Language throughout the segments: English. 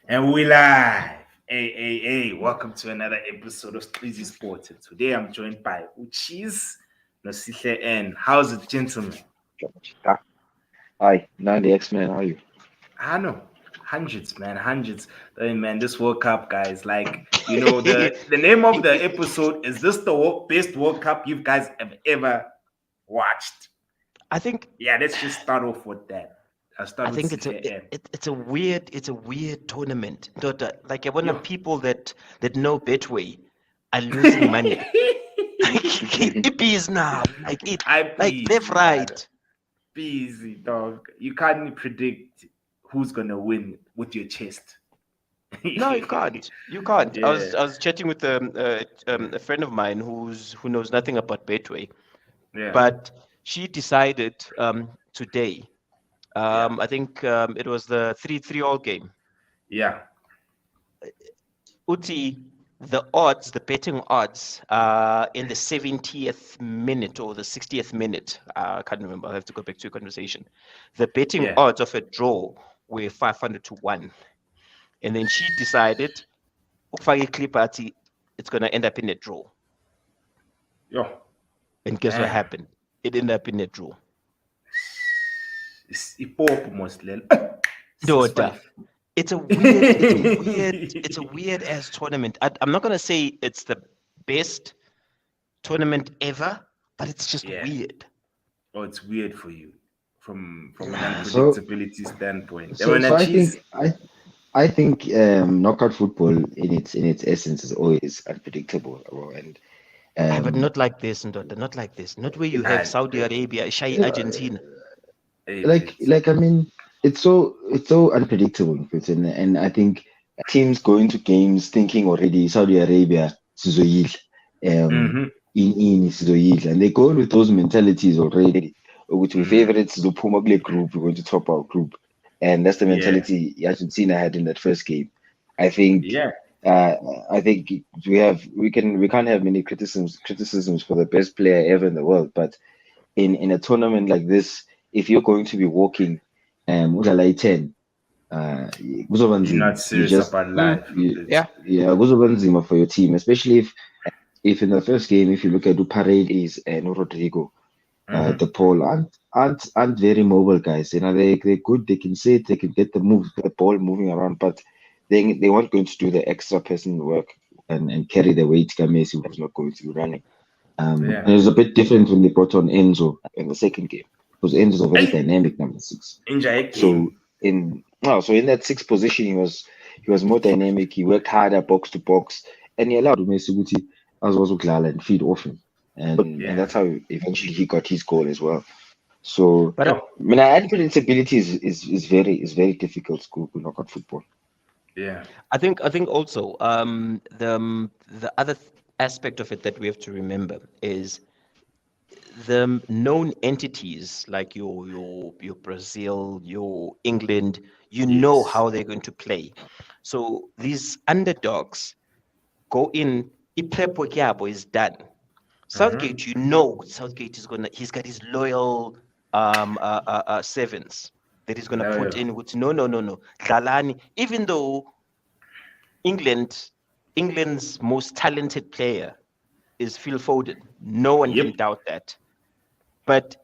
And we live. Hey, welcome to another episode of Easy Sports. And today I'm joined by Uchis, Nosihle N. How's it, gentlemen? Ah, Hi, Nandi X-Men, how are you? I know. Hundreds, man, hundreds. Hey, man, this World Cup, guys. The name of the episode is this the best World Cup you guys have ever watched? I think Yeah, let's just start off with that. I'll start I with think Sihle N. it's a weird tournament. Like I want Yo. people that know Betway are losing money. It is now like left right. Be easy, dog. You can't predict who's gonna win with your chest. No, you can't. You can't. I Yeah, was chatting with a friend of mine who knows nothing about Betway, yeah, but she decided today. yeah, I think it was the 3-3 all game. yeah. Uti, the betting odds, in the 70th minute or the 60th minute, I can't remember. I have to go back to your conversation. The betting Yeah. odds of a draw were 500 to 1. And then she decided, ukufaka iClip it's going to end up in a draw. Yo, And guess what man. happened? It ended up in a draw. It's pop most Daughter. It's a weird ass tournament. I'm not gonna say it's the best tournament ever, but it's just Yeah. weird. Oh, it's weird for you from an So- unpredictability standpoint. So, When so a I cheese, think knockout football in its essence is always unpredictable, bro. And But not like this, Ndoda, not like this. Not where you have Nah, Saudi Arabia, Shay Yeah, Argentina. like I mean, it's so unpredictable, and I think teams go into games thinking already Saudi Arabia sizoyidla, Mhm. in sizoyidla, and they go in with those mentalities already. Which we favorites Zupuma group, we're going to top our group, and that's the Yeah. mentality Argentina had in that first game. I think Yeah, uh, I think we can't have many criticisms for the best player ever in the world, but in a tournament like this, if you're going to be walking udlala 10, kuzoba you're nzima. not serious about life. Yeah. Kuzoba nzima for your team, especially if in the first game, if you look at who Parade is and Rodrigo, Mhm. the Paul aren't very mobile guys. You know, they're good. They can sit. They can get the ball moving around, but they weren't going to do the extra person work and carry the weight. Messi was not going to be running. Yeah. And it was a bit different when they brought on Enzo in the second game because Enzo's a very Hey. dynamic number 6. Enjoy So in that sixth position, he was more dynamic. He worked harder box to box, and he allowed Messi to as well and feed off him, Yeah. and that's how eventually he got his goal as well. So But Yo, I mean, unpredictability is very difficult to knockout football. yeah. I think also the other aspect of it that we have to remember is the known entities like your Brazil, your England, you know Yes. how they're going to play. So these underdogs go in, iprepo yabo is done. Southgate, he's got his loyal sevens that he's gonna put Yeah. in with no. Dlalani, even though England's most talented player is Phil Foden. No one can Yep. doubt that. But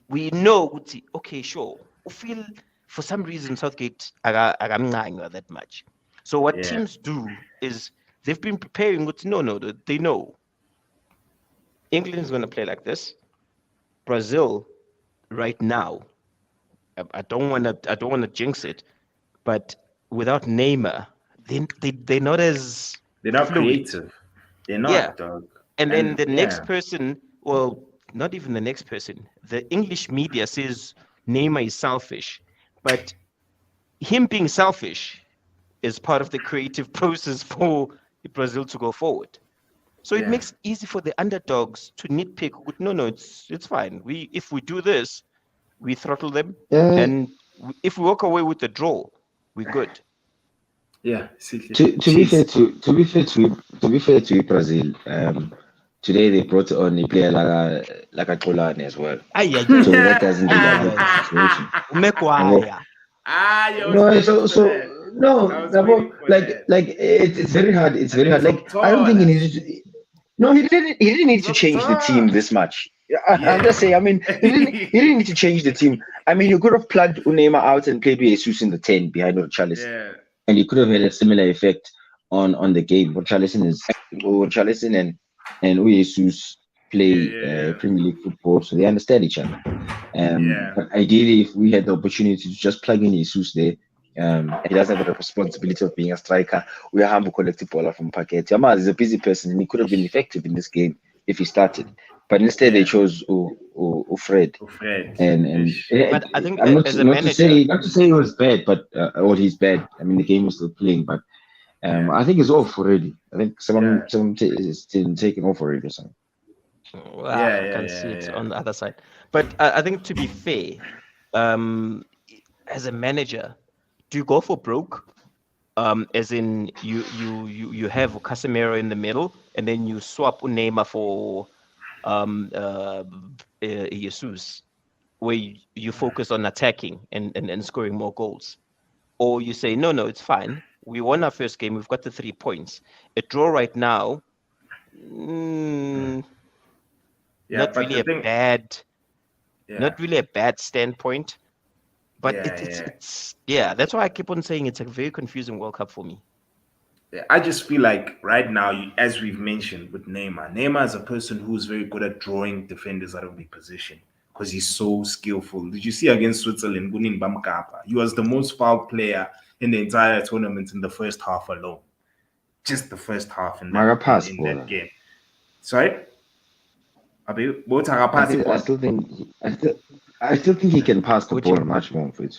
we know, okay, sure. Phil, for some reason, Southgate agamncanga that much. So what Yeah. teams do is they've been preparing with no, they know England is going to play like this. Brazil, right now, I don't want to jinx it, but without Neymar, they're not as They're not fluid. creative. They're Yeah. not, dog. And then the next yeah. person, well, not even the next person, the English media says Neymar is selfish, but him being selfish is part of the creative process for Brazil to go forward. So it Yeah. makes it easy for the underdogs to nitpick. No, it's fine. If we do this, we throttle them, Uh, and if we walk away with the draw, we're good. Yeah. See, to be fair cheese. to Brazil, today they brought on a player like a Colani as well, so that doesn't really help the situation. Umekwaya. Ah, yo, No, waiting so for so that. no, I was Gabo, waiting for like that. it's very hard. It's And very then hard. Like I don't think he Zoptolas. needs to. No, he didn't. He didn't need to change the team Zoptolas. this much. I'm just Yeah. saying. I mean, he didn't. He didn't need to change the team. I mean, you could have plugged Unema out and played with Jesus in the 10 behind Richarlison, Yeah. and you could have had a similar effect on the game. Richarlison and Jesus Yeah, play yeah, Premier League football, so they understand each other. yeah. But ideally, if we had the opportunity to just plug in Jesus there, he doesn't have the responsibility of being a striker. We are humble collective baller from Paquet. Yamal is a busy person and he could have been effective in this game if he started. But instead, they Yeah. chose Fred. Oh, Fred. And Ish. But I think I'm as a manager, not to say he was bad, but or he's bad. I mean, the game was still playing, but Yeah. I think it's off already. I think Yeah. someone is taken off already or something. Yeah, I yeah, can see yeah, it yeah. on the other side. But I think to be fair, um, as a manager, do you go for broke? As in you have Casemiro in the middle, and then you swap Neymar for Jesus, where you focus on attacking and scoring more goals, or you say no, it's fine. We won our first game. We've got the 3 points. A draw right now, mm, Yeah, not but really the a thing, bad, yeah, not really a bad standpoint. But yeah, yeah. it's yeah. That's why I keep on saying it's a very confusing World Cup for me. Yeah, I just feel like right now, as we've mentioned with Neymar is a person who's very good at drawing defenders out of the position because he's so skillful. Did you see against Switzerland, Gunin Bamkapa? He was the most fouled player in the entire tournament in the first half alone. Just the first half in that Mara pass in that baller. game. Sorry? Abi, both are I pass still, I ball. still think, I still think he can pass the Which ball much more. For it.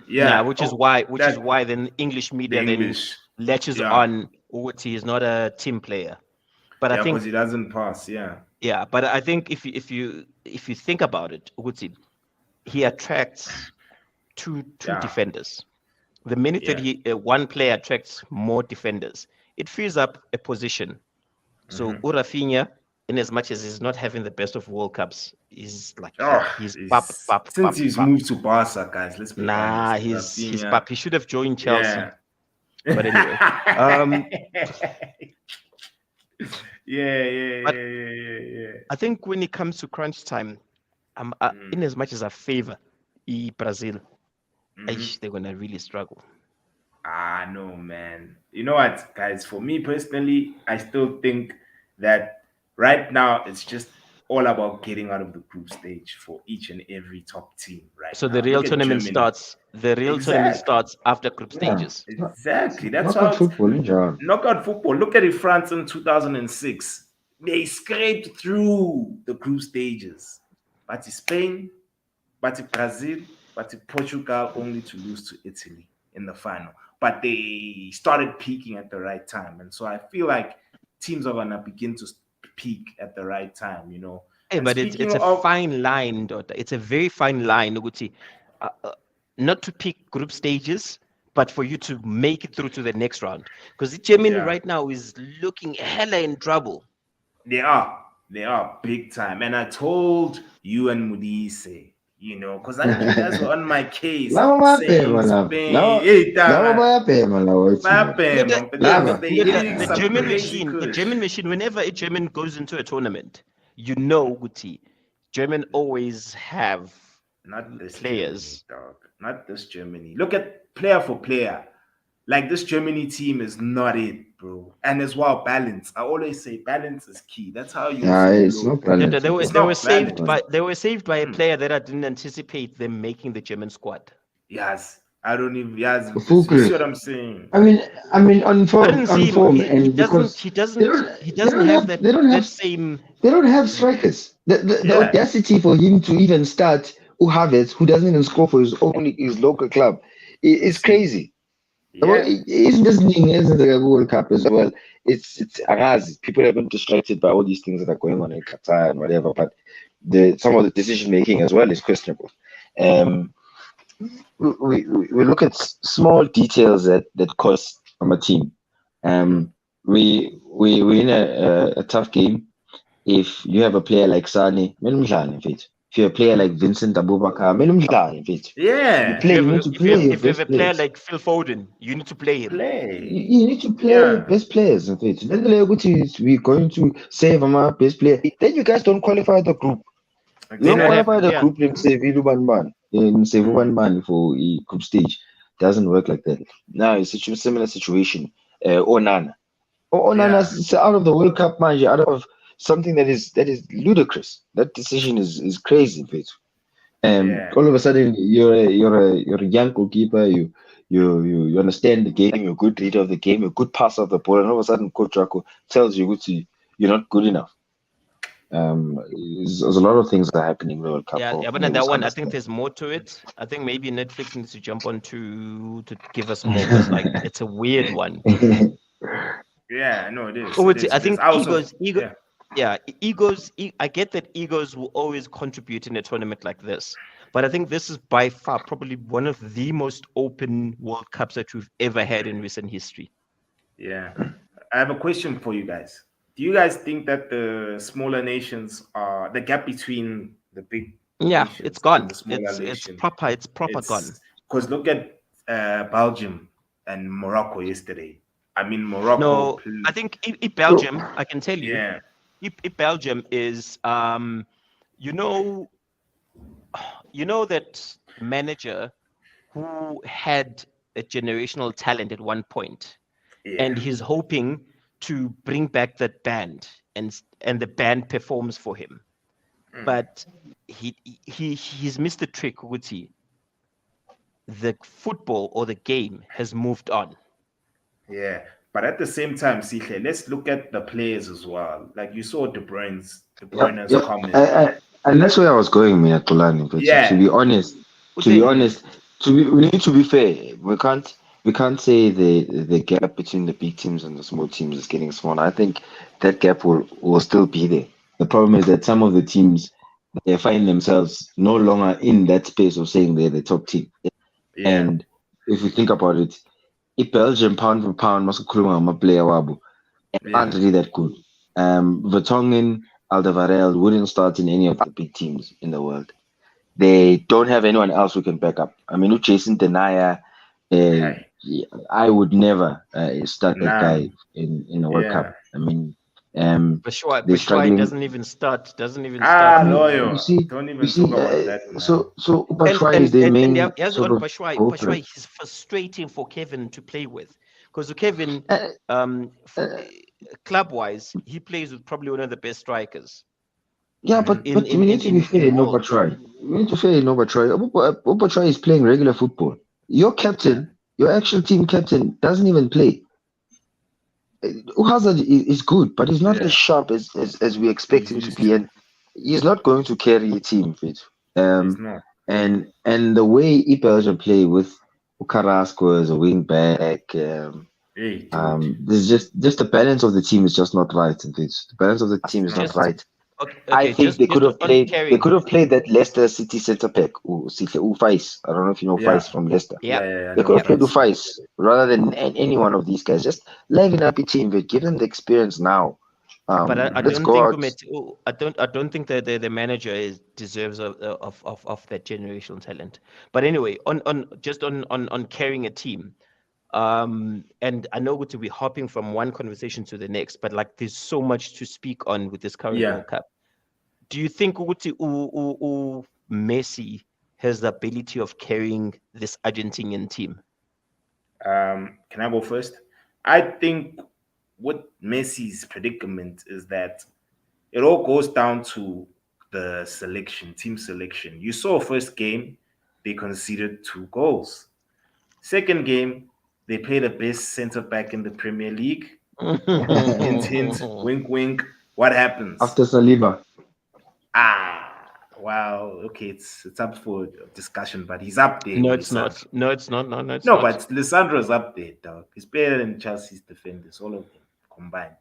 Yeah, Yeah. Oh, which is that why then English the media then English. latches Yeah. on Uguti is not a team player. But I Yeah, think because he doesn't pass. Yeah. yeah, but I think if you think about it, Uguti, he attracts two Yeah. defenders. The minute that Yeah. he one player attracts more defenders, it frees up a position. So Hmm. Urafinha, in as much as he's not having the best of World Cups, is like Oh, he's pop, pop, since pop, he's pop. moved to Barca, guys, let's be Nah, honest. he's Rafinha, pop. He should have joined Chelsea. yeah. But anyway, um, Yeah, yeah, but yeah, yeah, yeah, I think when it comes to crunch time, yeah. in as much as I favor Brazil, Mm-hmm. they're gonna really struggle. Ah, no, man. You know what, guys? For me personally, I still think that right now it's just all about getting out of the group stage for each and every top team right So the now. real Look at tournament Germany. starts. The real tournament Exactly. starts after group Yeah, stages. Exactly. That's knockout how it's football in John. knockout football. Look at it, France in 2006. They scraped through the group stages. But in Spain, but in Brazil, but in Portugal, only to lose to Italy in the final. But they started peaking at the right time. And so I feel like teams are going to begin to peak at the right time. Hey, And but speaking it's a of, fine line, daughter. It's a very fine line, Uguti. Uh, uh, not to pick group stages, but for you to make it through to the next round. Because Germany yeah, right now is looking hella in trouble. they are. They are big time. And I told you and Mudise, because I think you guys were on my case Lava saying mapema lava. Spain. Hey, Lava Tara, bayapema lava thina. but Lava. they The some German crazy machine, the kush. German machine, whenever a German goes into a tournament, you know, Uguti, German always have Not this Germany, players. dog. Not this Germany. Look at player for player. Like this Germany team is not it, bro. And as well, balance. I always say balance is key. That's how you Yeah, say it's low. not balanced at It's all. not balanced. They were saved by a Hmm. player that I didn't anticipate them making the German squad. Yes. I don't even yes. You see Fulcrum. what I'm saying? I mean, I didn't see on him. form, and because they don't, He they doesn't don't have have, that they don't have, that same. they don't have strikers. The Yeah. audacity for him to even start Havertz, who doesn't even score for his local club, You is see? crazy. Well, Yeah. it isn't just me, isn't the World Cup as well. It's Arazi. People have been distracted by all these things that are going on in Qatar and whatever, but some of the decision making as well is questionable. Um, we look at small details that cost from a team. Mm-hmm. We in a tough game. If you have a player like Sane, in fact, if you're a player like Vincent Abubakar, you Yeah, play, you need to play your If you have best a player players. like Phil Foden, you need to play him. play. You need to play your Yeah, best players, in fact. Then we're going to save our best player. Then you guys don't qualify the group. You May don't not exactly. qualify happen. the Yeah. group in save one man. In save one man for a group stage. Doesn't work like that. Now it's a similar situation. Onana. Onana Yeah, is out of the World Cup, man. You're out of something that is ludicrous. That decision is crazy, Pete. yeah, All of a sudden you're a young goalkeeper. You understand the game. You're a good reader of the game. You're a good passer of the ball. And all of a sudden, Coach Rako tells you you're not good enough. There's a lot of things that are happening in the World Cup Yeah, for yeah, but me on to that one, I think understand. there's more to it. I think maybe Netflix needs to jump on to give us more because like it's a weird one. yeah. No, it is. Oh, It it's, is. I It is. think I also, yeah, yeah, egos. I get that egos will always contribute in a tournament like this, but I think this is by far probably one of the most open World Cups that we've ever had in recent history. yeah. I have a question for you guys. Do you guys think that the smaller nations are the gap between the big Yeah, it's nations and gone. the smaller It's nation? proper. It's proper gone. It's because look at Belgium and Morocco yesterday. I mean, No, I think So, Belgium. I can tell you, yeah, if Belgium is you know, that manager who had a generational talent at one point, yeah, and he's hoping to bring back that band, and the band performs for him, but he's missed the trick, Guti. The football or the game has moved on. yeah. But at the same time, Sihle, let's look at the players as well. Like you saw De yep, Bruyne's yep. comment. And that's where I was going, Minatolani. But to Yeah. be honest, to be Ute, Mm, honest, we need to be fair. We can't say the gap between the big teams and the small teams is getting smaller. I think that gap will still be there. The problem is that some of the teams they find themselves no longer in that space of saying they're the top team. yeah. And if you think about it, if Belgium pound for pound must player wabo aren't Yeah. really that good. Vertonghen, Alderweireld wouldn't start in any of the big teams in the world. They don't have anyone else who can back up. I mean, Jason Denia, Hey. yeah, I would never start that Nah. guy in a World Yeah. Cup. I mean, they're Bashwai struggling. doesn't even start. Doesn't even start Ah, for You, them. you lawyer. see, Don't you even talk see. about that, man. So And Batshuayi is and their and, and main here's sort on of Bashwai. goal threat. Bashwai, he's frustrating for Kevin to play with, because Kevin, Uh, for uh, club wise, he plays with probably one of the best strikers yeah, Hmm. but we need to be in fair, the no world. Batshuayi. We need to fair, no Batshuayi. Batshuayi is playing regular football. Your captain, your actual team captain, doesn't even play. Hazard is good, but he's not as Yeah. sharp as we expect He's him to used be, to. and he's not going to carry a team. Fit. He's Um, not. and the way Belgium play with Carrasco as a wing back, Hey, dude. there's just the balance of the team is just not right. And the balance of the It's team is not not. Just right. I okay. think Just on they carrying. could have played that Leicester City centre back, Fais. I don't know if you know Yeah. Fais from Leicester. Yeah, Yeah, yeah, yeah. They No could have yeah. played face. Ufais rather than any one of these guys. Just liven up your team, but give them the experience now. But I Let's don't go think out. I don't think that the manager deserves of that generational talent. But anyway, on just on carrying a team. And I know to be hopping from one conversation to the next, but like there's so much to speak on with this current Yeah. World Cup. Do you think Messi has the ability of carrying this Argentinian team? Can I go first? I think what Messi's predicament is that it all goes down to the selection, team selection. You saw first game, they conceded 2 goals. Second game, they played the best centre back in the Premier League. Hint, hint, wink, wink. What happens? After Saliba. Ah, wow. Okay, it's up for discussion, but he's up there No, with it's not. Lisandro. No, it's not. No, no, it's No, not. but Lisandro's up there, dog. He's better than Chelsea's defenders, all of them combined.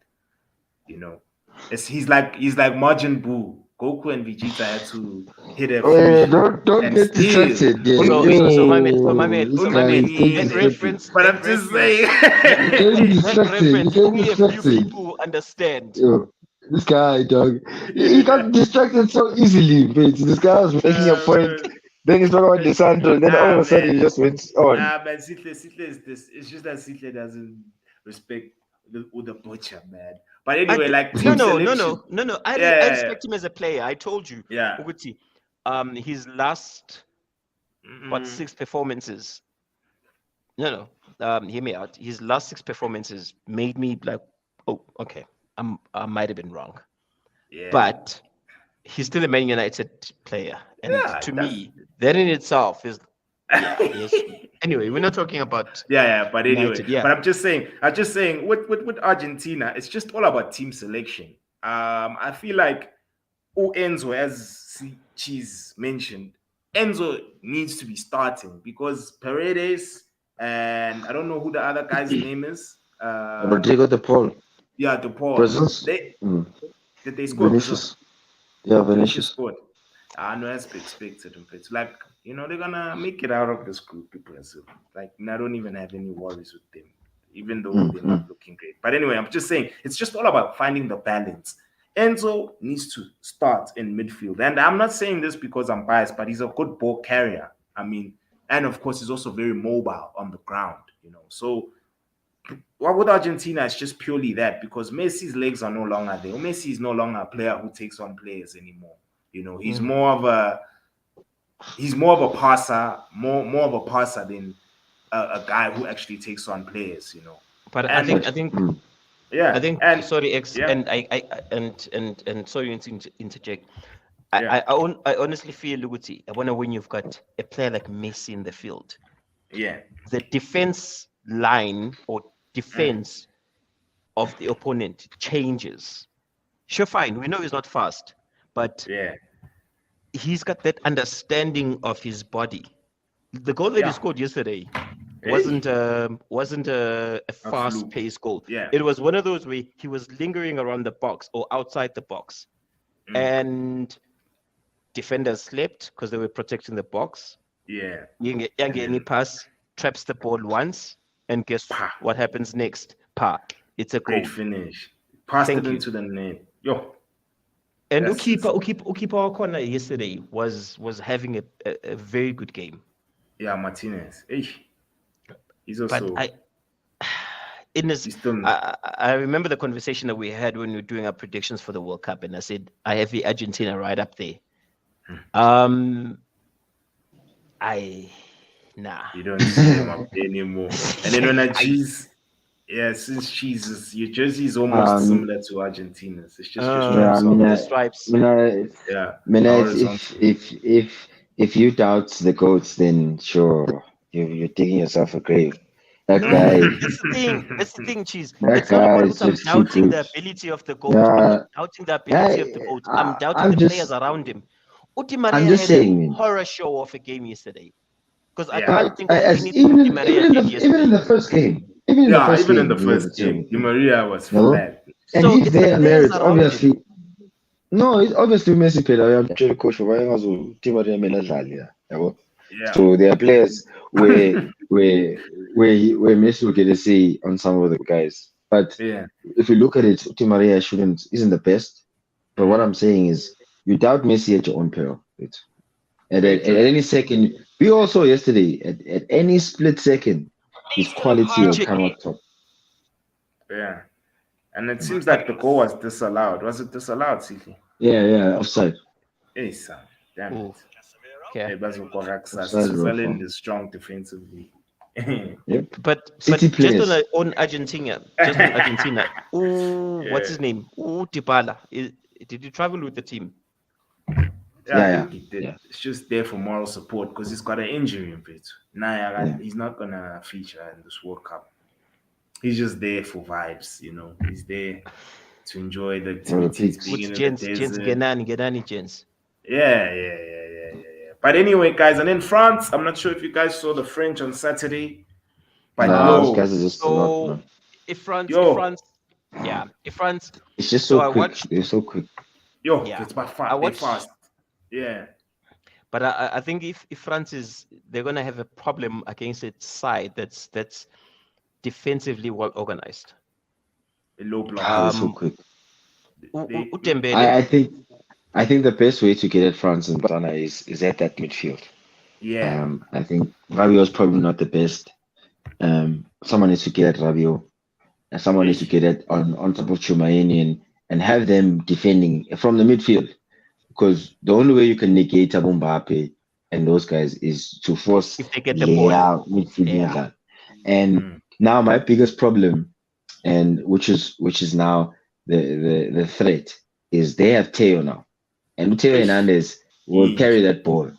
You know, he's like Majin Buu. Goku and Vegeta had to hit a fusion, Don't and get still distracted. Yeah. So Unimini, This So guy is getting Unimini. distracted. But let I'm just reference saying. You're getting let distracted. You're reference getting only a few distracted. people understand. Yo. This guy, dog. He got distracted so easily, mate. This guy was making a point. Man. Then he's talking about Lisandro. Then all of Nah, a sudden man. he just went on. Nah, man. Sitle is this. It's just that Sitle doesn't respect the butcher, man. But anyway, like No, team no, no, selection. no, no, no. I Yeah, respect him as a player. I told you, yeah. Uguti, his last Mm, 6 performances. No, no. Hear me out. His last 6 performances made me like, oh, okay. I might have been wrong, yeah. but he's still a Man United player, and Yeah, to that's me, that in itself is, yeah, yes. Anyway, we're not talking about yeah. But anyway, United. Yeah, but I'm just saying, with Argentina, it's just all about team selection. I feel like Enzo, as Cheese mentioned, Enzo needs to be starting because Paredes and I don't know who the other guy's name is. Rodrigo de Paul, Yeah, the Paul. Brazil's They did they score Brazil? Vinicius. Yeah, Vinicius Vinicius. scored. I know that's expected. It's like they're gonna make it out of this group, Brazil. Like I don't even have any worries with them, even though they're not looking great. But anyway, I'm just saying it's just all about finding the balance. Enzo needs to start in midfield, and I'm not saying this because I'm biased, but he's a good ball carrier. I mean, and of course he's also very mobile on the ground. So what with Argentina, it's just purely that because Messi's legs are no longer there. Messi is no longer a player who takes on players anymore. He's more of a passer, more of a passer than a guy who actually takes on players. but And I think yeah, I think and sorry, X, yeah, and and sorry to interject. yeah, I honestly feel, Luguti, I wonder when you've got a player like Messi in the field, yeah, the defense line or defense of the opponent changes. Sure, fine. We know he's not fast, but yeah, he's got that understanding of his body. The goal that he yeah. scored yesterday Hey, wasn't a a fluke. fast-paced goal. Yeah, It was one of those where he was lingering around the box or outside the box, and defenders slept because they were protecting the box. yeah. Yange And any then, pass traps the ball once, and guess pah, what happens next? Pa, it's a great goal. finish. Passed it Thank you. into the net. Yo, And that's Ukipa Corner yesterday was having a very good game. yeah, Martinez. Hey, he's But also he's still I remember the conversation that we had when we were doing our predictions for the World Cup, and I said I have the Argentina right up there. you don't see them up there anymore. And then when I cheese, yeah, since cheese your jersey is almost similar to Argentina's. It's just your Yeah, stripes on the the stripes. yeah, the If horizontal. if you doubt the goats, then sure, you're digging yourself a grave. That No, guy, that's the thing. That's the thing, Cheese. that It's not guy about is what I'm just too doubting good. the ability of the GOAT. I'm Yeah, not doubting the ability of the GOAT. I'm doubting I'm the players just around him. Uti I'm Maria just had a saying, man. horror show of a game yesterday. Because I Yeah. can't think of As anything Uti Maria did even in yesterday. the first game, even in the Yeah, first even in game, the he was a first terrible game, Di game. Maria was No, flat. and So he's it's the there players merits around him. obviously. No, it's obviously Messi played. I am Jerry Coach team of them yabo. Yeah. So there are players where Messi will get a say on some of the guys. But Yeah. if you look at it, Di Maria isn't the best. But what Mhm. I'm saying is, you doubt Messi at your own peril. Right? Very At true. any second, we also yesterday at any split second, his quality will DJ, come up top. Yeah. And it seems but like the goal was disallowed. Was it disallowed, Siki? Yeah, offside. Hey, son. Damn oh, it. okay. Hey, Offside, bro. Switzerland is strong defensively. Yep. But City just players. on Argentina. Ooh, what's Yeah. his name? Ooh, Dybala. Did you travel with the team? Yeah, I Yeah, think he did. yeah, It's just there for moral support because he's got an injury in it. yeah. He's not gonna feature in this World Cup. He's just there for vibes. He's there to enjoy the All the activities, pigs. being With in the Gents desert. Genani Gents. Yeah. But anyway, guys, and in France, I'm not sure if you guys saw the French on Saturday, but Nah, these guys yo, are just a lot, So man. if yo, France, yeah, if France. It's just So so I quick. watched, They're so quick. yeah, it's about I fast. They watched, fast. Yeah, but I think if France they're gonna have a problem against its side that's defensively well organized. a low block. They're so Um, quick. Utembele. I think the best way to get at France and Botswana is at that midfield. Yeah. I think Rabiot is probably not the best. Someone needs to get at Rabiot, and someone needs to Ish. get it on top of Chumaini and have them defending from the midfield. Because the only way you can negate Abu Mbappe and those guys is to force If they get the ball. Leao midfield. Yeah. And Mm. now my biggest problem, and which is now the threat, is they have Teo now. And Teo Ish. Hernandez will carry Inch. that ball.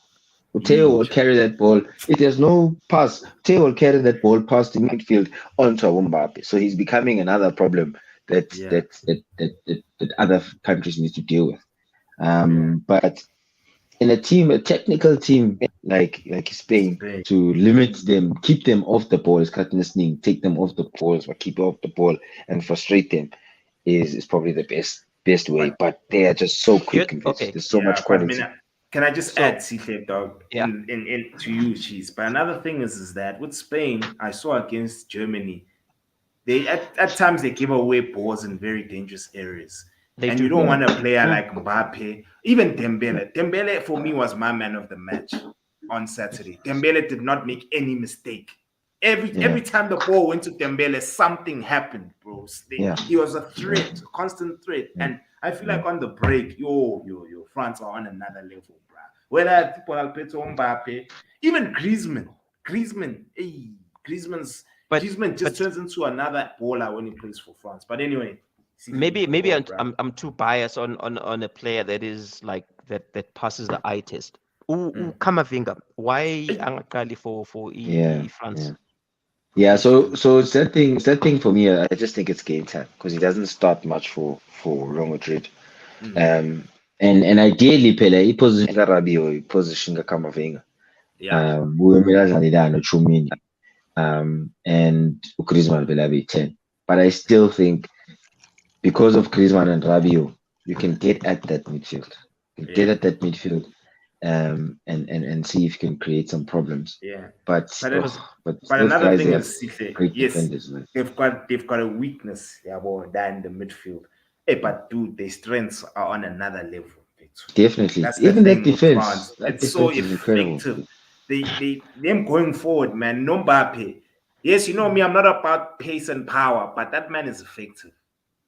Teo will Inch. carry that ball. If there's no pass, Teo will carry that ball past the midfield onto Mbappe. So he's becoming another problem that Yeah. that that that, that other countries need to deal with. Yeah. But in a technical team like Spain, Spain. to limit them, keep them off the ball, is listening, take them off the balls, or keep off the ball and frustrate them is probably the best way. But But they are just so quick in this. Okay. There's so yeah, much but man, quality. can I just So add CFA dog yeah, in to you, cheese? But another thing is that with Spain, I saw against Germany, they at times they give away balls in very dangerous areas. they And you do. don't Yeah, want a player yeah, like Mbappe, even yeah, Dembele. Dembele for me was my man of the match on Saturday. Dembele did not make any mistake. yeah, Every time the ball went to Dembele, something happened, bro. yeah, He was a yeah, threat, a constant threat. yeah, And I feel yeah. like on the break, yo, France are on another level, bro. Whether people Alberto Mbappe, even Griezmann, hey, But Griezmann just but turns into another baller when he plays for France. But anyway, see if you maybe go, I'm, bro. I'm too biased on a player that is like that passes the eye test. Kamavinga. Why angakali for Yeah, France? yeah. Yeah, so Dude. so it's that thing for me. I just think it's game time because he doesn't start much for Real Madrid. Mm, Um, and ideally Pele iposition Rabiot, iposition Kamavinga. yeah, Uyomela Zanidane, Chumini, and Griezmann will have a 10. But I still think because of Griezmann and Rabiot, you can get at that midfield. You can get yeah, at that midfield, and see if you can create some problems. yeah. But But oh, it, Because but but those another guys, they thing have is Sife, great yes, defenders, man. they've got a weakness, yeah, well, that in the midfield. Hey, but dude, their strengths are on another level. Definitely. That's the Even thing with France. that It's so defense is incredible. effective. They them going forward, man. No Mbappe. Yes, you know me, I'm not about pace and power, but that man is effective.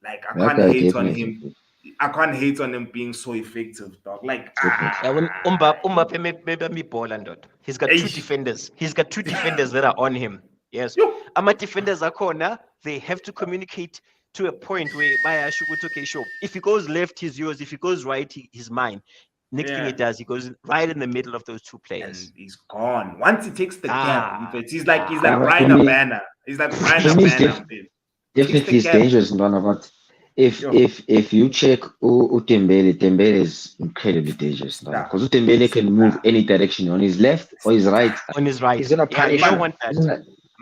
Like I That can't guy hate on definitely him. I can't hate on him being so effective, dog. Like definitely. when Umbappe maybe me ball and dot. He's got two eh, defenders. He's got two defenders that are on him. Yes. yo, Ama defenders are corner. They have to communicate to a point where Baya Shuguto okay, sure. If he goes left, he's yours. If he goes right, he's mine. Next thing he yeah. does, he goes right in the middle of those two And players. he's gone. Once he takes the gap, in Ah, fact, he's like ah. But for Brian me, Abana. He's like Brian for me, it's Abana. Man. Takes the definitely is gap. dangerous, Ndwana. But if Yo, if if you check Utembele is incredibly dangerous, Ndwana. star. Because Utembele can move Star. any direction on his left or his Star. right. On his He's right. gonna Yeah, you punish don't you. Mbana. want that. Isn't that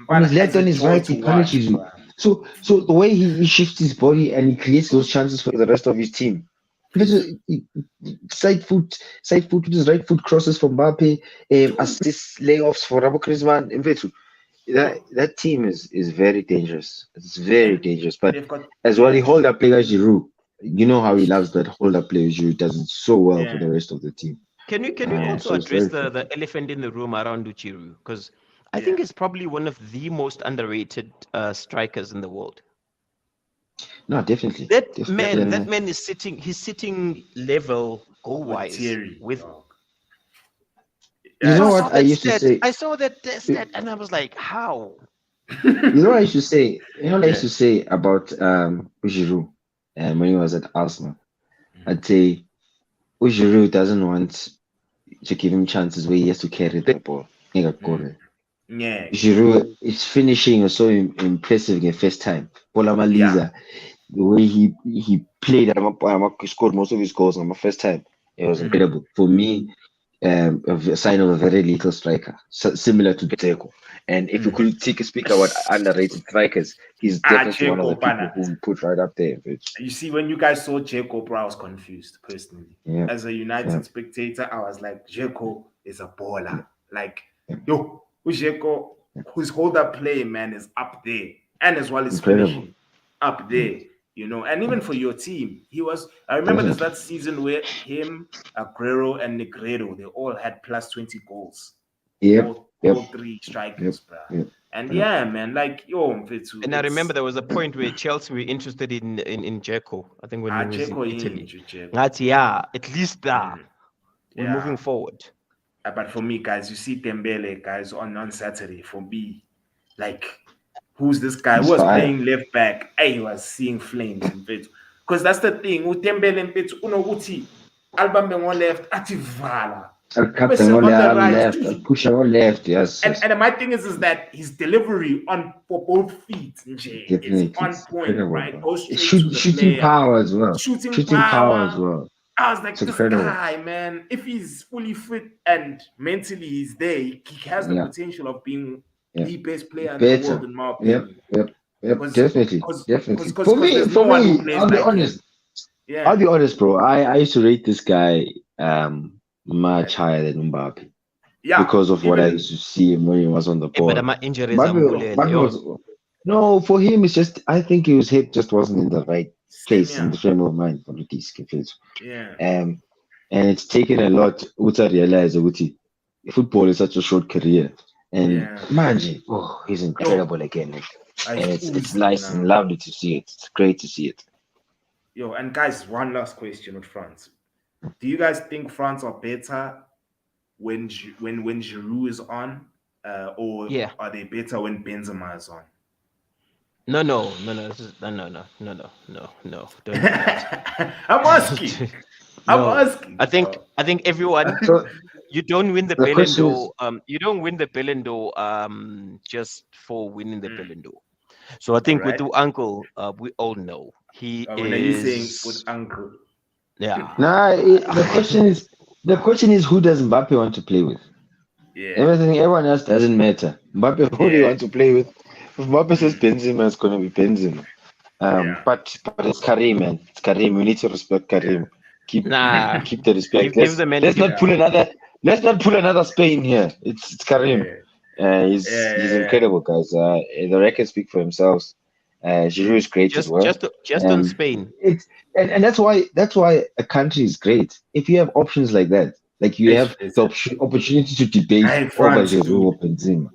on his Mbana left, as a on his jaw right, to he watch, punishes you. bro. So the way he shifts his body and he creates those chances for the rest of his team. If it's side foot, with his right foot crosses from Mbappe, Dude, assists, layoffs for Rabo Griezmann. In fact, that yo. that team is very dangerous. It's very And dangerous. But they've got, as well, he yeah. hold up player Giroud. You know how he loves that hold up player Giroud. Does it so well for Yeah. the rest of the team. Can we Yeah. also So it's address very the effective. elephant in the room around Uchiru? Because I Yeah. think it's probably one of the most underrated strikers in the world. No, definitely, That definitely. man, that And man he's sitting level goal With wise Thierry, with. dog. you Yeah, So know I it's saw what I that used to stat. say. I saw that stat, and I was like, how? You know what I used to say. You know what I used yeah. to say about Giroud, when he was at Arsenal. Mhm. I'd say Giroud doesn't want to give him chances where he has to carry the ball. Nigga, Mm. corre. Yeah. Giroud, his finishing was so impressive in first time. Paul Yeah. Maliza, the way he played, he scored most of his goals on the first time. It was Mhm. incredible. For me, a sign of a very lethal striker, similar to Dzeko. And if you Mm. could speak about underrated strikers, he's definitely one of the Jacob people Banner. who we put right up there. But You see, when you guys saw Jacob, bro, I was confused personally. yeah, As a yeah, United spectator, I was like, Jacob is a baller. yeah, Like, yeah, yo, who's Jacob? yeah. Whose hold up play, man, is up there. And as well as Incredible. finishing up Mm. there. and even for your team, he was. I remember there's Definitely. that season where him, Aguero, and Negredo, they all had plus 20 goals, Yep. Yep. all three Yep. strikers, bruh. Yep. And Yep. yeah, man, like yo, Mfethu, And I remember there was a point where Chelsea were interested in Dzeko. I think when he was in Dzeko Italy. Dzeko. That's at least that we're Yeah. moving forward. But for me, guys, you see Dembele, guys, on Saturday. For me, like, who's this guy? Who He's was fire. playing left back? He was seeing flames in Mfethu. Because that's the thing. Dembele Mfethu, unokuthi Alba Mengo left, ativala. I'll cut them Ubese all on the out right. left. I'll push them all left. Yes. Yes. And my thing is that his delivery for both feet is Definitely. on It's point, incredible, right? bro. Goes straight to the Shooting player. power as well. Shooting Shooting power as power. well. I was It's like, this incredible. guy, man, if he's fully fit and mentally he's there, he has the Yeah. potential of being Yeah. the best player in the Better. world, in my Yep. opinion. Yep. Yep. Because Definitely. For there's me, no one who plays I'll be like honest. him. Yeah. Bro. I used to rate this guy much higher than Mbappe Yeah. because of what I used to see him when he was on the But ball. my injuries Mbappe was no, for him it's just I think his head just wasn't in the right place in the frame of mind for the disc. Yeah. And it's taken a lot to realize that football is such a short career. And Manji, he's incredible again. And it's nice and lovely to see it. It's great to see it. Yo, and guys, one last question with France. Do you guys think France are better when Giroud is on, or are they better when Benzema is on? No. This is, no. Don't do that. I'm asking. I think everyone. You don't win the Ballon d'Or. You don't win the Ballon d'Or just for winning the Ballon d'Or. So I think with the uncle, we all know he is. When are you saying with uncle? Yeah. Nah, the question is who does Mbappe want to play with? Yeah. Everyone else doesn't matter. Mbappe, who do you want to play with? If Mbappe says Benzema, it's gonna be Benzema. But it's Karim, man. It's Karim. We need to respect Karim. Keep the respect. Let's not pull another Spain here. It's Karim. He's incredible, guys. The records speak for themselves. Giroud is great as well. Just on Spain. And that's why a country is great. If you have options like that, like you have the opportunity to debate over Giroud or Benzema.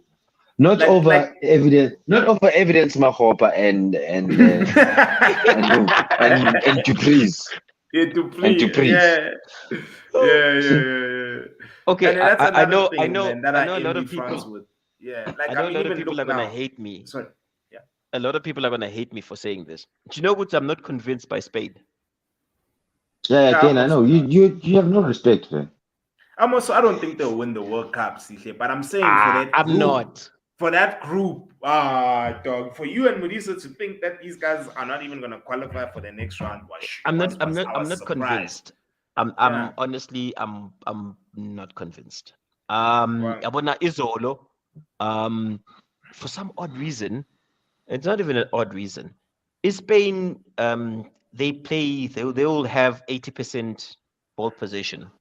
Not over evidence Mahopa and Dupreez. Yeah. Okay, I know a lot of people. people. Yeah, I know a lot of people are gonna hate me. Sorry. Yeah. A lot of people are gonna hate me for saying this. Do you know what? I'm not convinced by Spain. Yeah, again, I know you have no respect, man. I don't think they'll win the World Cup, but I'm saying for that group, I'm not. For that group, dog, for you and Marisa to think that these guys are not even gonna qualify for the next round, I'm not convinced. Honestly, I'm not convinced. Abona Izolo, for some odd reason, it's not even an odd reason. Is Spain, they will have 80% ball possession.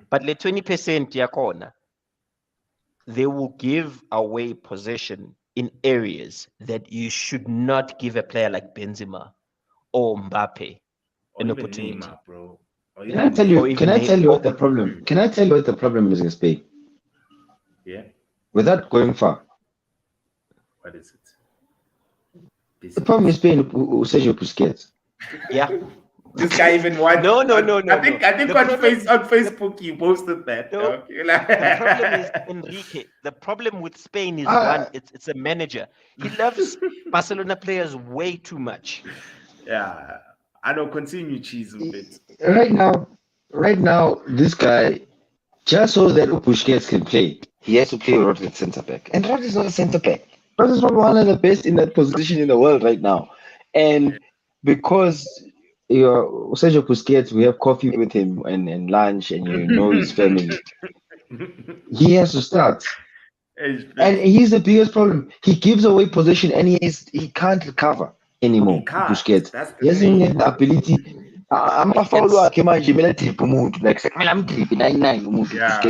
But le 20% yakona, they will give away possession in areas that you should not give a player like Benzema or Mbappe an opportunity. Neymar, bro. Can I tell you what the problem? Can I tell you what the problem is in Spain? Yeah. Without going far. What is it? The problem is Spain who says you Busquets. Yeah. This guy even won. No. I think on Facebook he posted that. No, the problem is Enrique. The problem with Spain is it's a manager. He loves Barcelona players way too much. Yeah, I know. Continue, cheese a bit. Right now, this guy, just so that Busquets can play, he has to play Rodri at centre back, and Rodri is not a centre back. Rodri is not one of the best in that position in the world right now, and because Sergio Busquets, we have coffee with him and lunch, and you know his family. He has to start, and he's the biggest problem. He gives away possession, and he can't recover anymore. Busquets, he hasn't had the ability. I'm a follower. Busquets,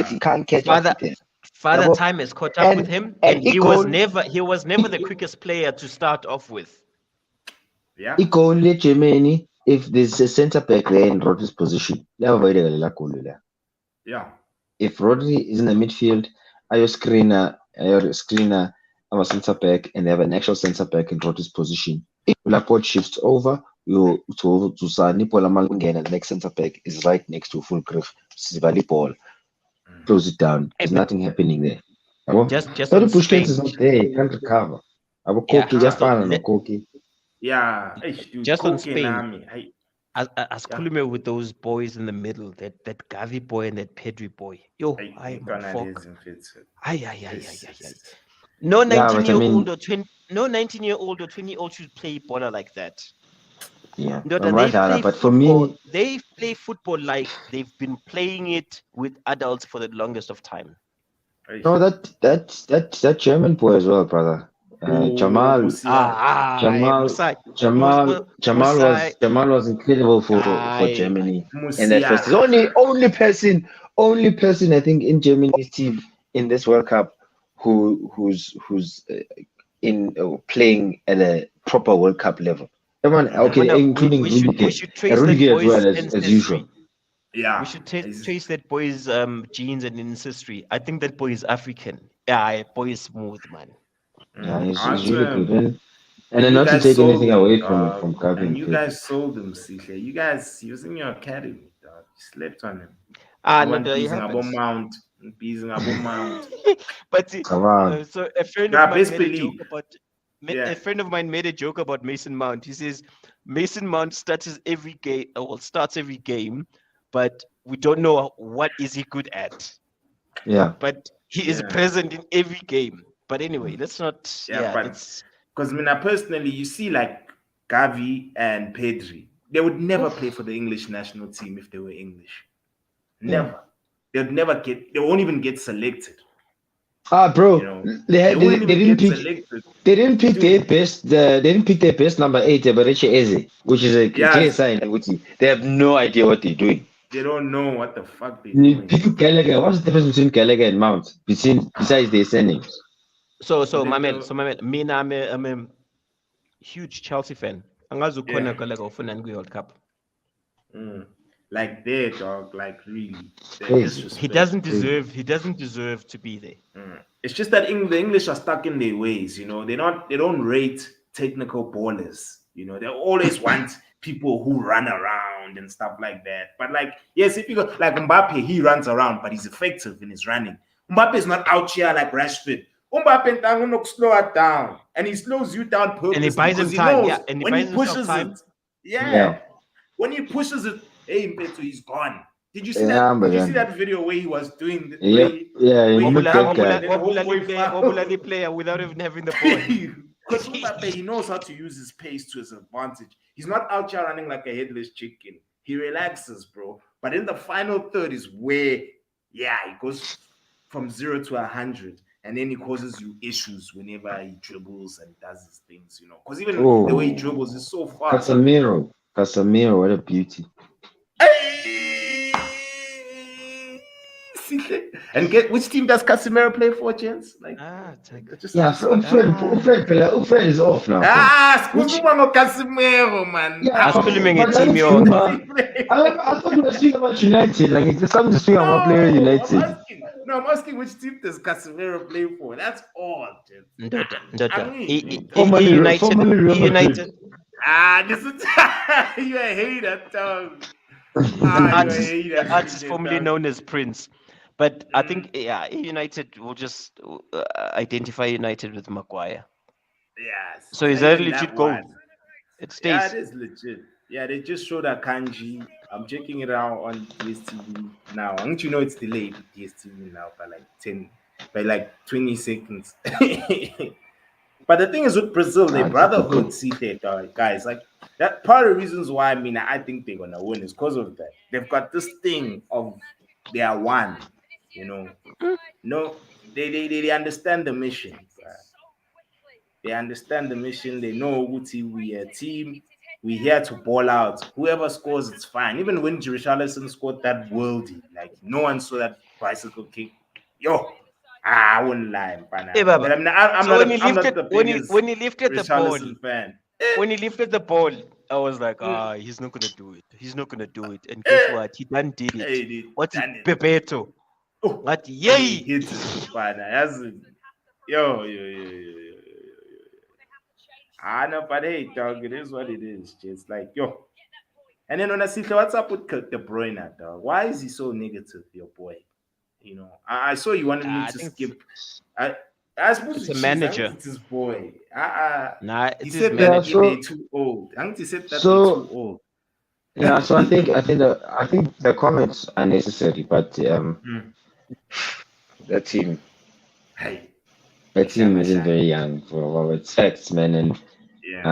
he can't catch up with him. Father Time has caught up with him, and he was never the quickest player to start off with. Yeah, It can only Germany if there's a centre back there in Rodri's position. Never very la goal there. yeah. If Rodri is in the midfield, your screener, our centre back, and they have an actual centre back in Rodri's position. Laporte shifts over, you to Sani Bola Malungena, and the next centre back is right next to full griff. Sivali ball. Mm. Close it down. Hey, There's but nothing happening there. Yabo? just Sorry, on Busquets is Spain, not there. He can't recover. Abo yeah, Koki, Uh-huh. Jafana no Koki. Yeah. Hey, dude, just on Coke and Spain. Army. Hey, As yeah. Kulume with those boys in the middle, that Gavi boy and that Pedri boy. Yo, Hey, I you am a cannot fuck. desinfect it. Ay, ay, ay, ay, It's, ay, ay. it's, No Yeah, 19 but I year mean, old or 20, no 19-year-old or 20-year-old should play baller like that. yeah, No, I'm that right, but for me, they play football like they've been playing it with adults for the longest of time. hey. no, that German boy as well, brother. Oh, Jamal, Musiala. Jamal, Musai, Musai, Jamal was incredible for ay, Germany in that first. Musiala. The only person I think in Germany's team in this World Cup who's in playing at a proper World Cup level. Everyone, I Mm-hmm. okay, wonder including we Rudiger, should and trace that Rudiger as boy's well as usual. ancestry. We Yeah. should He's, trace that boy's genes and ancestry. I think that boy is African. Yeah, boy is smooth, man. Yeah, he's onto really good. him. And And then you not to guys take sold anything him, away from dog. from Gavi And and you Pedri. guys sold him, CJ. You guys using your academy, dog. You slept on him. Ah, You no, want that it using a happens. mount. Using a mount. But Come on. so a friend of Yeah, mine best made a joke believe. about Yeah. a friend of mine made a joke about Mason Mount. He says Mason Mount starts every game, or starts every game, but we don't know what is he good at. Yeah. But he is Yeah. present in every game. But anyway, let's not. Yeah, Yeah, but let's. because I mean, I personally, you see, like Gavi and Pedri, they would never play for the English national team if they were English. Yeah. Never. They'd never get. They won't even get selected. You Bro, know, they they had they, wouldn't they even didn't get pick selected, they didn't pick their dude. best they didn't pick their best number 8, Eberechi Eze, which is a clear Yes, sign that they have no idea what they're doing. they don't know what the fuck they're You doing, pick bro. Gallagher. What's the difference between Gallagher and Mount? Besides their surnames. So They, Mamel, they, Mina, I'm a huge Chelsea fan. yeah, Angazukhona kala ufuna World Cup. mm. Like their dog, like really, It's their crazy. He disrespect. doesn't It's crazy. deserve. He doesn't deserve to be there. It's just that the English are stuck in their ways. You know, they don't rate technical ballers. You know, they always want people who run around and stuff like that. But like, yes, if you go like Mbappe, he runs around, but he's effective in his running. Mbappe is not out here like Rashford. Mbappe going to slow it down, and he slows you down And he purposely buys him because he time. Yeah, knows and he when he buys himself pushes time. it. Yeah, Yeah. when he pushes it, hey, Mbeto, he's gone. Did you see Yeah, that? Did you see man. that video where he was doing Yep. Yeah, where he he looked that dunked guy. and then homeboy fouled? Wobulali player without even having the ball. Because Mbappe, he knows how to use his pace to his advantage. He's not out here running like a headless chicken. He relaxes, bro. But in the final third is where, yeah, he goes from 0 to 100, and then he causes you issues whenever he dribbles and does his things, you know. Because even the way he Oh, dribbles is so fast. Casemiro. Casemiro, what a beauty. Hey! And get which team does Casemiro play for, gents? Like, Yeah, just out of Fred is off now, Fred. excuse me, Mango Casemiro, man. Yeah, Asikhulume but nge-team that's What yonke. does Zuma. he play I thought you were speaking about United. Like, it's something to speak about player No, I'm United. asking. No, I'm asking which team does Casemiro play for? That's all, gents. I Ndoda. mean, Formerly Real Madrid. United. this is you a hater, dog. The You a artist, hater, the artist CJ, formerly dog. known as Prince. But I Mm, think yeah, United will just identify United with Maguire. yes, So is that a even legit that goal? one. It Yeah, it stays. is legit. Yeah, they just showed a kanji. I'm checking it out on DSTV now. Don't you know it's delayed with DSTV now by like 10, by like 20 seconds. But the thing is with Brazil, their It's okay. brotherhood, see that guys, like that part of the reasons why I mean I think they're gonna win is because of that. They've got this thing of they are one, you know. Mm. No, they understand the mission. They understand the mission. They know Uti, we are a team. We're here to ball out. Whoever scores, it's fine. Even when Richarlison scored that worldie, like no one saw that bicycle kick. Yo, I wouldn't lie, Hey, pana. But Baba. I'm not. So I'm not the when biggest he lifted the ball, Richarlison fan. when he lifted the ball, I was like, he's not gonna do it. He's not gonna do it. And guess what? He done did it. Hey, dude, What's it? done it. Bebeto. Oh, What? he Yay! hits it, but yo. I know, but hey, dog, it is what it is. Just like yo. And then when I see what's up with De Bruyne, dog? Why is he so negative, your boy? You know, I saw you wanted me I to think skip. I suppose it's a it's cheese. I manager. think it's his boy. Nah, He it's his said that Yeah, manager. they're so too old. I think he said that they're too so old. yeah, so I think the comments are necessary, but Mm. that team Hey, that team Shana isn't Shana. very young for its facts, man, and Yeah.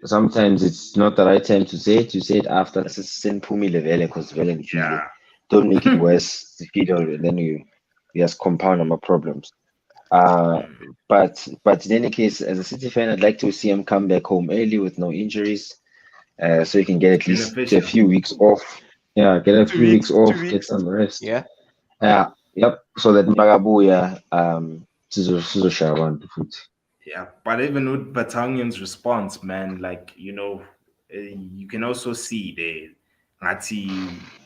sometimes it's not the right time to say it. You say it after Sin Pumi Levele because Vele Nifile. Don't make it worse, and then you just compound on my problems. Uh, Mm. but in any case, as a City fan, I'd like to see him come back home early with no injuries, so he can get It's at least a beneficial. few weeks off. Yeah, get a 2 few weeks weeks. 2 off, get weeks. some rest. Yeah. Yeah, yep. So that Magabuya sizoshaya abantu futhi. Yeah, but even with Batangian's response, man, like you can also see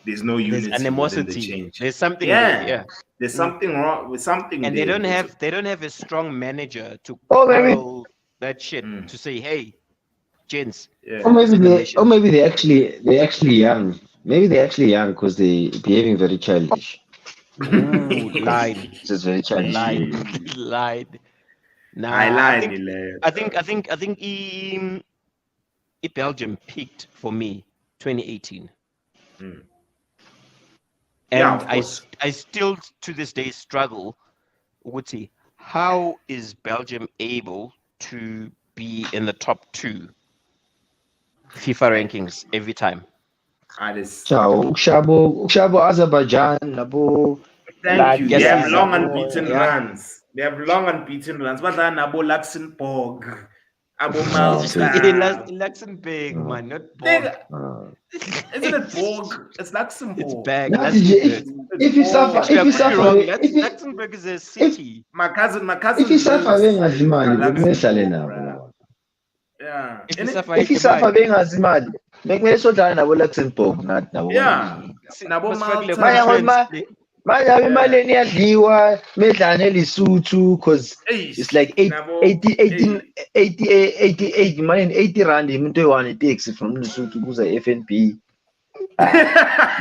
there's no There's unity within the animosity. change. There's something there. Yeah, Yeah. there's Mm. something wrong with something And there. they don't have a strong manager to Or maybe quell that shit Mm, to say, hey, gents, yeah, focus on the or mission. maybe they actually young. Maybe they're actually young because they behaving very childish. Ooh, line. Just very childish Line. behavior. Line. I Nah, lie, Nile. I think Belgium peaked for me 2018. Mm. Yeah, And of course. I still to this day struggle with see how is Belgium able to be in the top 2 FIFA Hey, rankings every time? I just Ciao, Shabo Azerbaijan, Nabo thank you. They Yes, have Latvia, is long Nabo. unbeaten yeah. runs. They have long unbeaten runs. But then Abo Luxembourg, Abo Oh, please. Malta. Luxembourg, Uh, man, not Nigga, Borg. uh. isn't it Borg? It's It's Luxembourg. bag. Now, DJ, It's if Actually, Borg, I you could be man. suffer, wrong. if Luxembourg is a if city. My if you cousin suffer lives bengazimali by bekumele Luxembourg, nabo bruh. laba. Yeah. If you In it? suffer If you suffer Imali, bengazimali bekumele sodlala nabo Luxembourg not nabo Yeah. Nabo Basifakile manje Malta. conference. manje imali Yeah. eniyadliwa medlala neLesotho because it's Eish. like 8 Nabo. 80 18 Hey. 80 88 imali 80 rand umuntu eyi-one taxi from Lesotho kuza FNB.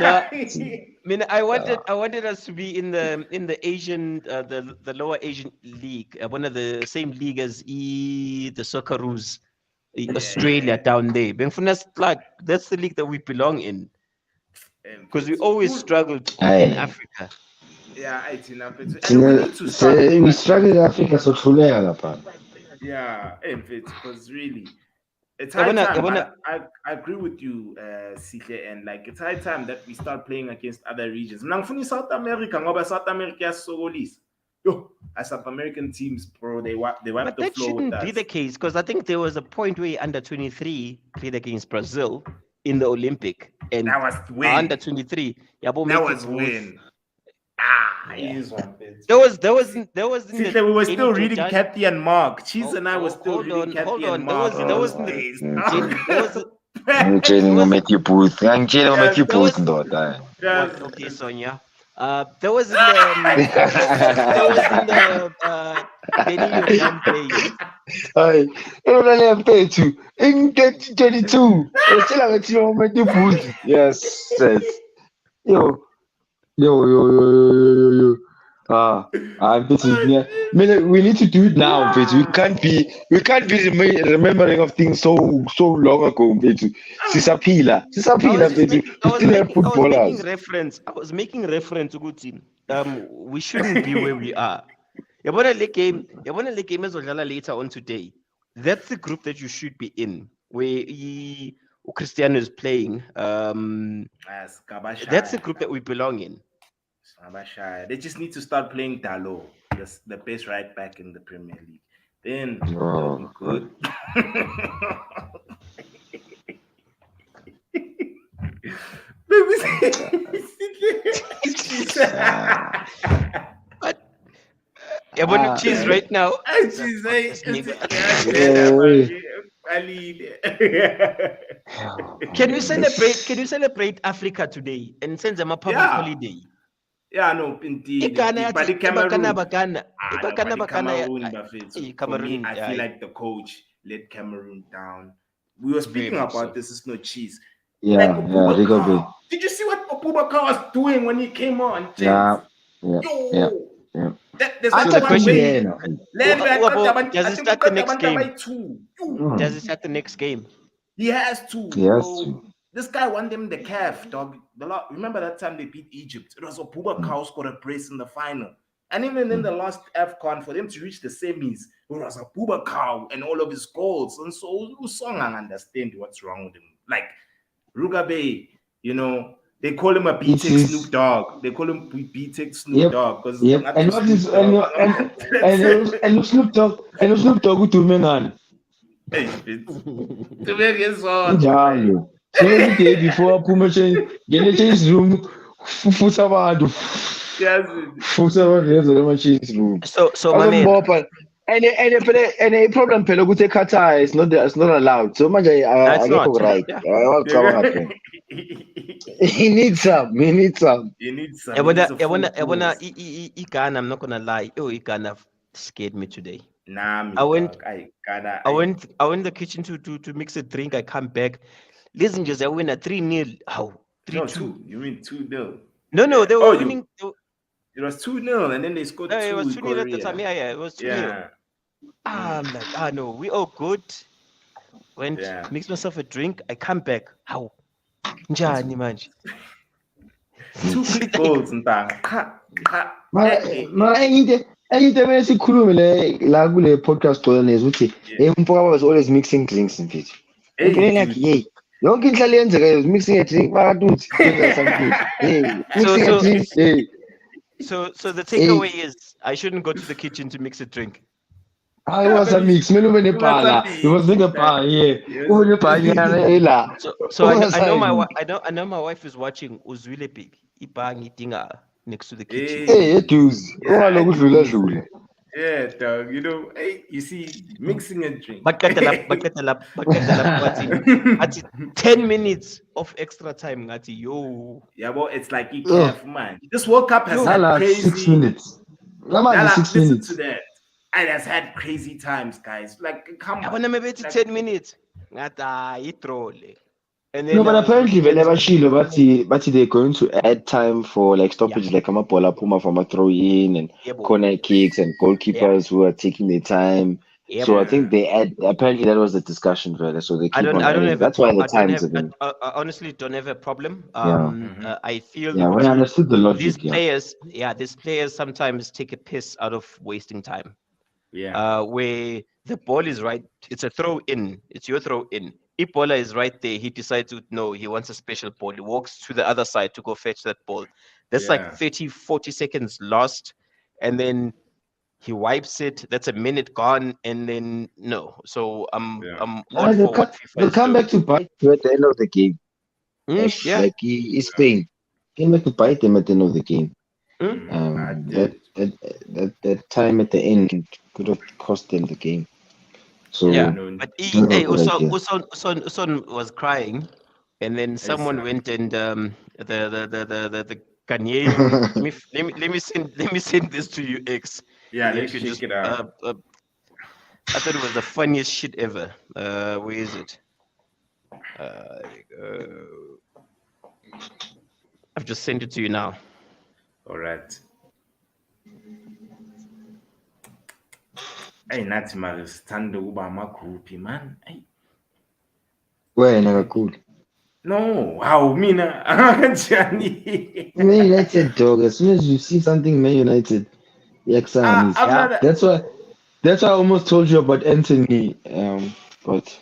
No, I mean, Ah, I wanted us to be in the Asian, the lower Asian league, one of the same league as the Socceroos, Australia Yeah. down there. Bengifuna like that's the league that we belong in because we always Cool. struggled in aye. Africa. Yeah, it's enough. And we need to start playing We against. struggle in Africa sothuleka lapha. Yeah, because really, it's high Yabona, time. yabona, I agree with you, Sihle, and like it's high time that we start playing against other regions. Mina ngifuna South America ngoba South America yasokolisa. Yo, as South American teams, bro, they wipe but the that floor with shouldn't be us. the case because I think there was a point where under 23 played against Brazil in the Olympic and That was under win. 23, Yabo That make it was both. win. Yeah. He's one bit. There wasn't Sihle, we were any still reading Jordan. Kathy and Mark. Cheese Oh, and I were oh, still reading hold Kathy and on. Mark in There those wasn't days. there was Ngitshela there was ngoMatthew Booth. Angitshela Yes, ngoMatthew there Booth was ndoda. what? yes. Okay, Sonia. There wasn't there wasn't Benny Jordan playing. Hayi, yona le mpethu in 2022. Utshela ngathi ngoMatthew Booth. Yes, yes. Yo, yo. I'm busy. Yeah. We need to do it now, but we can't be remembering of things so long ago, but sisaphila, but we still have I was making footballers. reference. I was making reference to good team. We shouldn't be where we are. Yabona le game ezodlala later on today. That's the group that you should be in, where Cristiano is playing. Yes, That's the Kabashaya. group that we belong in. Kabashaya. They just need to start playing Dalo, the best right back in the Premier League. Then they'll be Oh, good. But Yabona cheese right now. She's like, This nigga. oh, Can you celebrate? Can you celebrate Africa today and send them a public Yeah, holiday? yeah, no, indeed, Igana indeed. But yathi the Cameroon, no, but ibagana the bagana Cameroon, Buffett. For me, Cameroon, I feel like the coach let Cameroon down. We were very speaking much about so. this. It's no cheese. Like Yeah, Rico B. Obubakar. Did you see what Obubakar was doing when he came on, gents? Yeah, yeah, yeah, Yo, yeah. there's So that the After one two question where is, he years, land by does I it think we start the got next game? by two. Yo, Does it start the next game? he has to, he has bro. to. This guy won them the calf, dog. Remember that time they beat Egypt? It was Mm, Obubakar scored a brace in the final. And even in the mm. last AFCON, for them to reach the semis, it was Abubakar and all of his goals. And so Usong I understand what's wrong with him. Like Rugabe, they call him a It's B-Tech Snoop his. Dogg. They call him B-Tech Snoop Yep, Dogg because yep. I And think what is Snoop Dogg. and Snoop Dogg with man. Hey, to make it so, boy. Njalo. So every day before aphume change room, fufusa abantu. Yes. Fufusa abantu yenza lama change room. So my man, Bazombopha. And a problem phela ukuthi eQatar it's not allowed. So manje it's akekho not. right. Yeah. Awacabanga khona. He needs some. He needs some. You need some. He needs a full course. Ghana, I'm not gonna lie. Oh, Ghana scared me today. Nah, me I went dog. I gotta. I went in the kitchen to mix a drink. I come back. Listen, just I win a 3-0. How? No 3-2. 2. You mean 2-0? No, Yeah. they Oh, were winning. it was 2-0, and then they scored It two was with 2-0 at the time. Korea. Yeah, it was 2-0. Yeah. I'm like, no, we all good. Went, Yeah. mix myself a drink. I come back. How? Njani manje? 2 quick goals and that. Mara enye into emele sikhulume la kule podcast Xolonezi ukuthi umfowabo was always mixing drinks mfethu. Hey, Empeleni yakhe dude. hey. Yonke inhlali yenzeka is mixing a drink makatuthi kwenza something. Hey, So mixing a so drink. Hey. so the Hey. takeaway is I shouldn't go to the kitchen to mix a drink. I was a mix. Mele ube nephala. You must make a pie. Yeah. Ube nepanyana ela. So I know I know my wife is watching Uzwile Big. Ibang eating next to the kitchen. Hey, eduze. Ungaloku udlula dlula. Yeah, dog. Hey, you see, mixing a drink. But at 10 minutes of extra time, ngati yo. Yeah, well, it's like you careful, man. This World Cup has had Nala crazy. 6 minutes. Lama 6 listen minutes. to that. And has had crazy times, guys. Like, come I on. wanna maybe 10 minutes. Ngata itrole. And then No, but apparently whenever Shilo, but they're going to add time for like stoppages, like Amapola Puma from a throw in and corner kicks and goalkeepers who are taking their time. So I think they add. Apparently that was the discussion, further. So they keep on adding. That's why the times have been. I honestly don't have a problem. I feel when I understood the logic, these players sometimes take a piss out of wasting time. Yeah. Where the ball is right, it's a throw in. It's your throw in. Ipola is right there. He decides he wants a special ball. He walks to the other side to go fetch that ball. That's like 30, 40 seconds lost. And then he wipes it. That's a minute gone. And then no. So I'm all for what FIFA they'll is come doing. back to bite you at the end of the game. Like Spain came back to bite them at the end of the game. That time at the end could have cost them the game. So but Uson was crying, and then someone went and the Ghanaian. let me send this to you, X. Yeah, let's check it out. I thought it was the funniest shit ever. Where is it? I've just sent it to you now. All right. Hey, nathi manje sithanda ukuba amagruphi man. Hey. Wena kakhulu. No, how mina kanjani? Man United dog. As soon as you see something Man United, that's why I almost told you about Anthony. But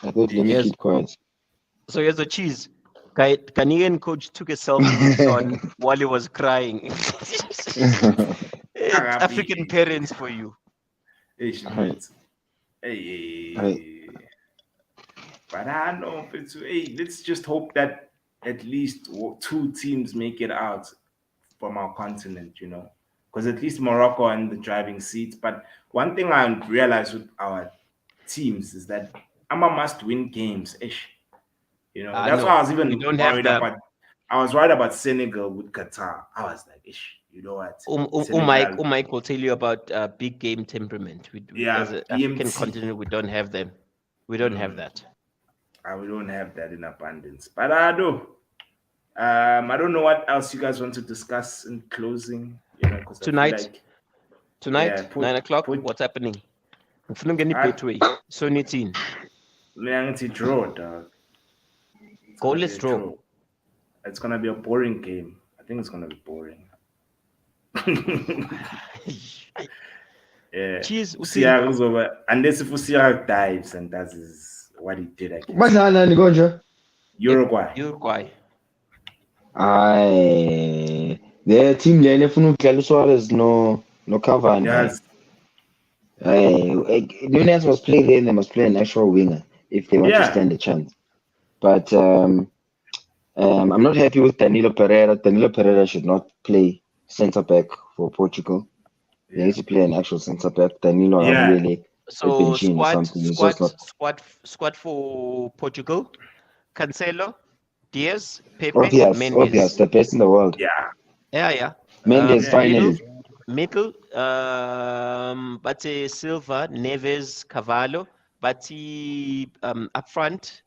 I thought let me keep quiet. So here's the cheese. Ghanaian coach took a selfie with son while he was crying. It's African parents for you. Hey. But I don't know if it's. Hey, let's just hope that at least 2 teams make it out from our continent, because at least Morocco are in the driving seat. But one thing I realized with our teams is that I'm a must-win games. Ish. That's why No, I was we even don't have worried the about. I was worried about Senegal with Qatar. I was like, ish. You know what? Senegal. Mike will tell you about big game temperament. We as Yeah, an African BMT. continent, we don't have them. We don't have that. We don't have that in abundance. But I do. I don't know what else you guys want to discuss in closing. Because I feel Tonight, like, yeah, tonight, 9 o'clock. put. What's happening? Ngifuna ukungena I Betway. So nithini? Man, it's a draw, dog. It's gonna be Goalless a draw. draw. It's gonna be a boring game. I think it's gonna be boring. Yeah. Cheers, uthini? Usiya kuzoba unless if Usiya dives and does what he did against Badlala nikonje? Uruguay. Uruguay. The team lena efuna ukudlala uSuarez no Cavani. Yes. The Unions must play there and they must play an actual winger if they want to Yeah. stand a chance. But I'm not happy with Danilo Pereira. Danilo Pereira should not play centre back for Portugal. They need to play an actual centre back. Danilo Yeah. really So benching or something. He's just not. squad for Portugal. Cancelo, Diaz, Pepe, Obvious, Mendes. the best in the world. Yeah. Yeah. Mendes Yeah, finally. Middle, Bate Silva, Neves, Cavallo, Bate up front,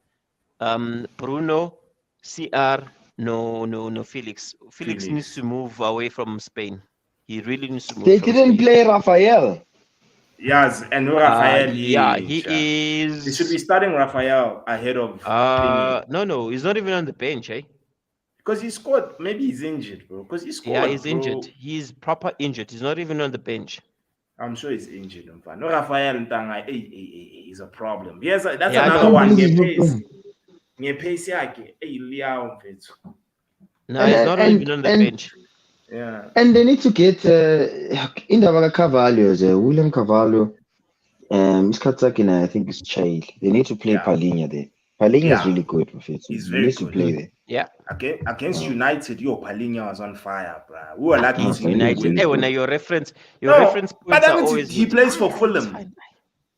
Bruno, CR, no, Felix. Felix needs to move away from Spain. He really needs to move They from didn't Spain. play Rafael. Yes, and Rafael. Yeah, he They should be is. starting Rafael ahead of Pliny. No, he's not even on the bench, eh? Because he scored. Maybe he's injured, bro. Because he scored. Yeah, he's bro. injured. He's proper injured. He's not even on the bench. I'm sure he's injured. No, Rafael Ntanga, is a problem. Yes, that's Yeah, I another don't one. believe he's not Ngepace yakhe, Liao mfethu. No, he's not even on the bench. Yeah. And they need to get indaba Carvalho, William Carvalho. Isikhathi I think is child. They need to play Yeah. Palinha there. Palinha is Yeah. really good with it. He's He very needs to good. play there. Yeah. Against United, Palinha was on fire, bro. We were lucky Oh, to Palinha United. really Hey, good. when your reference but points that are means always he good. plays for It's Fulham. fine.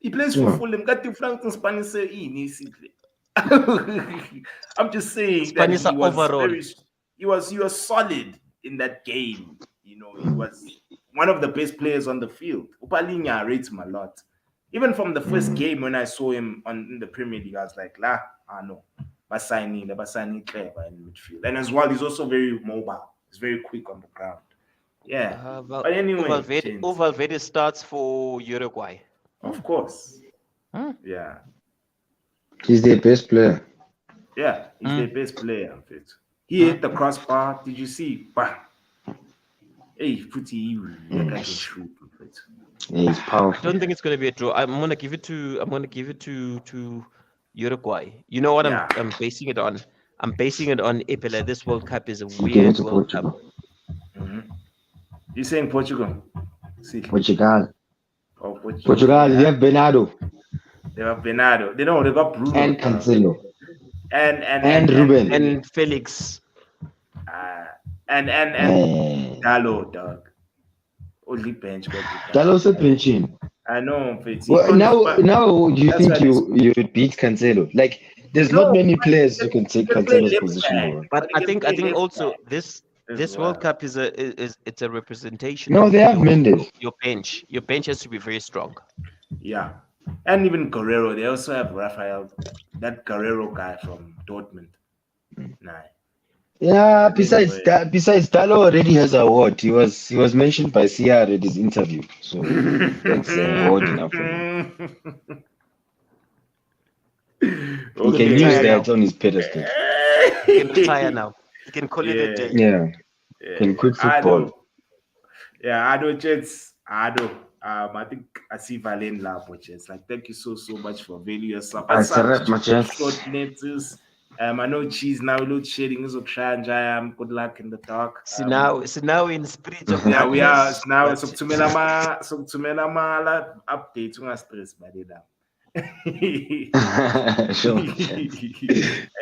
He plays for Yeah. Fulham. Got the Franklin Spanish I'm just saying that Spanish he was overall. he was solid in that game. He was one of the best players on the field. Upalinya rates him a lot. Even from the first game when I saw him in the Premier League, I was like, no. Basani clever in midfield. And as well, he's also very mobile. He's very quick on the ground. Yeah. But anyway, Valverde starts for Uruguay. of course. Hmm. Yeah. He's their best player. Yeah, he's their best player. He hit the crossbar. Did you see? Bah. Hey, footy, you can shoot. Yeah, he's I powerful. don't think it's gonna be a draw. I'm gonna give it to Uruguay. You know what I'm basing it on? I'm basing it on Epele. This World Cup is a You give it weird to World Portugal. Cup. You're saying Portugal? See. Portugal. Oh, Portugal. Portugal, they have Bernardo. They have Bernardo. They got Bruno. And Cancelo. And Ruben. And Felix. And Dalo, dog. Only bench. Dalo's a pension. I know, but Well, now you think you would beat Cancelo? Like, there's not many players who can take Cancelo's position. But I think also this World Cup is a representation. No, of they have Mendes. Your bench has to be very strong. Yeah, and even Guerrero. They also have Rafael, that Guerrero guy from Dortmund. Nah. Yeah. Besides Dalo already has an award. He was mentioned by CR at his interview, so that's award enough for him. He can use that on his pedestal. He can retire now. He can call it a day. Yeah. Can quit football. I know, Jets. I think I see Valen Lab, Jets. Like, thank you so much for availing yourself. Short notice. I know Cheese now load shedding is okay. Good luck in the dark. So now in spirit of yeah, we are now. so tumela mala update unga stress by the now. Sure.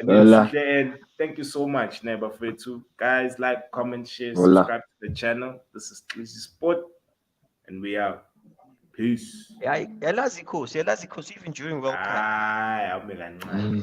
And thank you so much, Neighbor, for it too. Guys, like, comment, share, subscribe to the channel. This is Sport, and we are. Peace. Yalazi course even during World Cup. Hayi awube kancane.